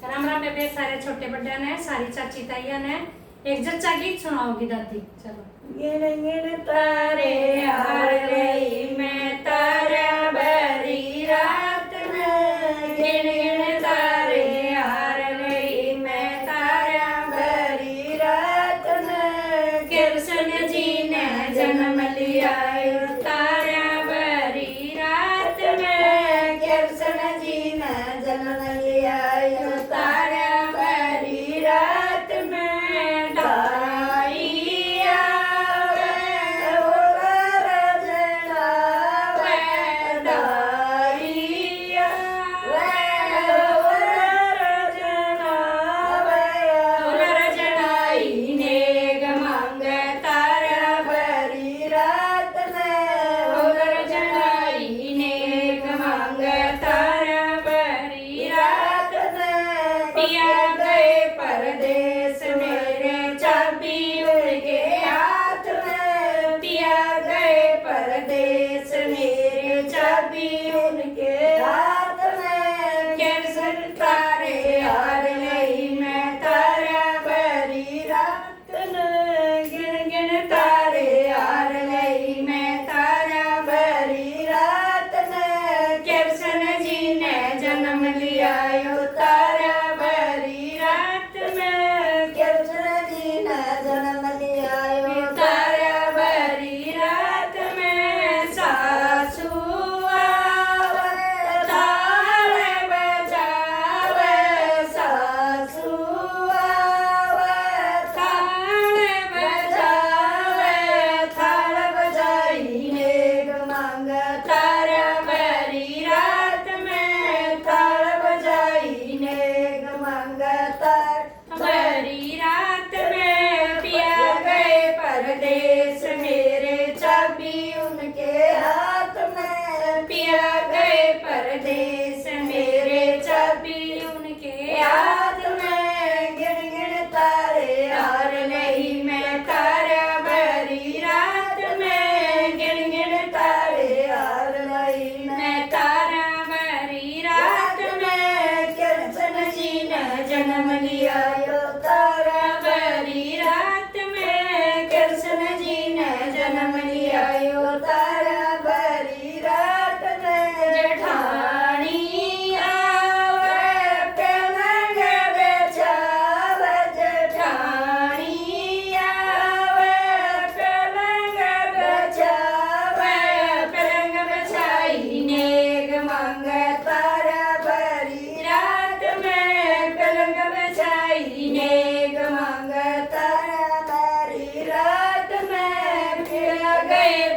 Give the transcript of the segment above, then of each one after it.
राम राम बेबे सारे छोटे बड़े ने सारी चाची ताइया ने एक जच्चा गीत सुनाओगी दादी। चलो। गिन गिन तारे हार गई मैं तारा भरी रात में, गिन गिन तारे हार गई मैं तारा भरी रात में। कृष्ण जी ने जन्म लिया तारा भरी रात में, कृष्ण जी ने जन्म लिया तारा भरी रात में। परदेश मेरे चाबी उनके हाथ में, पिया गए परदेश मेरे चाबी उनके हाथ में। कृष्ण तारे हार गई मैं तारा भरी रात में, गिन गिन तारे हार गई मैं तारा भरी रात में। कृष्ण जी ने जन्म लिया तारा भरी रात में, कृष्ण जी ने जन्म लिया तारा भरी रात में। सासू आवे ताल बजावे, सासू आवे ताल बजावे, थाल बजाई नेग मांग तारा भरी रात में, थाल बजाई नेग मांग तार भरी रात में। पिया गए परदेश मेरे चाबी उनके हाथ में, पिया गए परदेश मेरे चाबी उनके हाथ में। गिन गिन तारे हार गई मैं तारा भरी रात में, गिन गिन तारे हार गई मैं तारा भरी रात में। कृष्ण जी ने जन्म लिया तारा भरी रात में, कृष्ण जी ने जन्म लिया तारा भरी रात में। जेठानी आवे पलंग बिछावे, जेठानी आवे पलंग बिछावे, पलंग बिछाई नेग मांग तारा भरी रात में, पलंग बिछाई नेग मांग तारा भरी रात में। पिया गए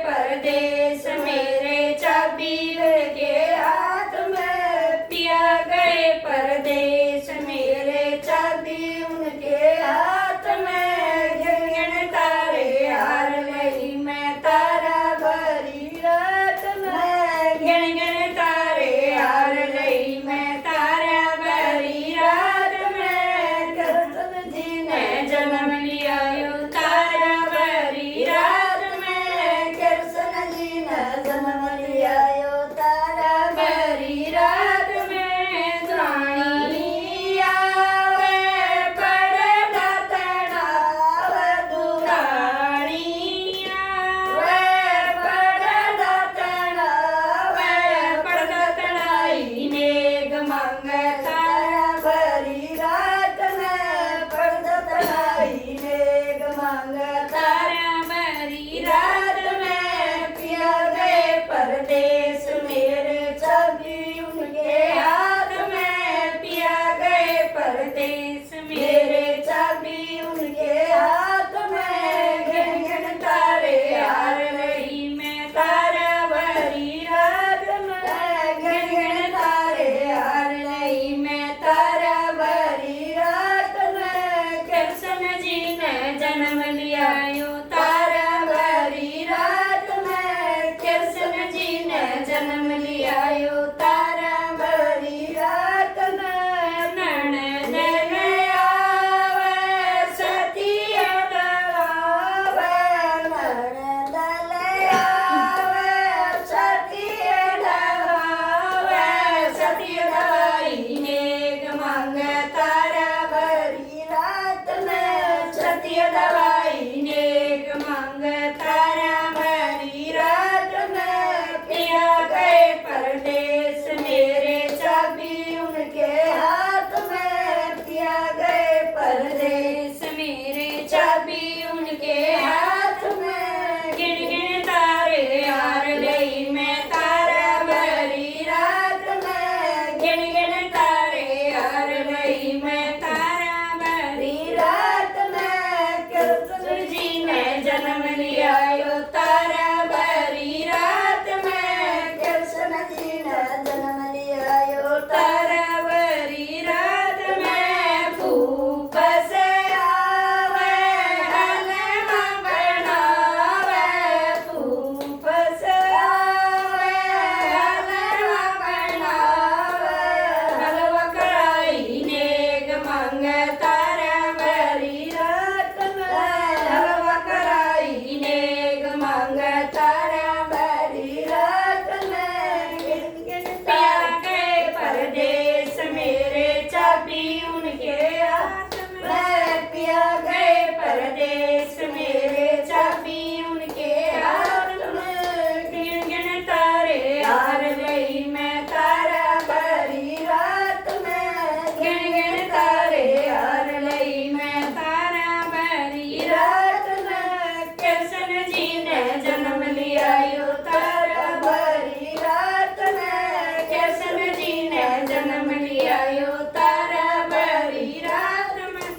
संग तारा भरी रात में गिन गिन पिया तारे गए परदेस मेरे चाबी उनके हाथ में। मैं पिया गए परदेस मेरे चाबी उनके हाथ में गिन गिन तारे हार गई मैं तारा भरी रात में गिन गिन तारे हार गई मैं तारा भरी रात में कृष्ण जी ने जन्म लिया यो तारा भरी रात में कृष्ण जी ने जन्म लिया यो तारा भरी रात में।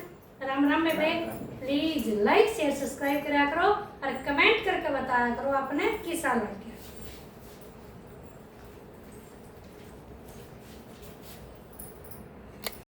राम राम बेबे, प्लीज लाइक शेयर सब्सक्राइब करा करो और कमेंट करके बताया करो आपने किसा लग गया।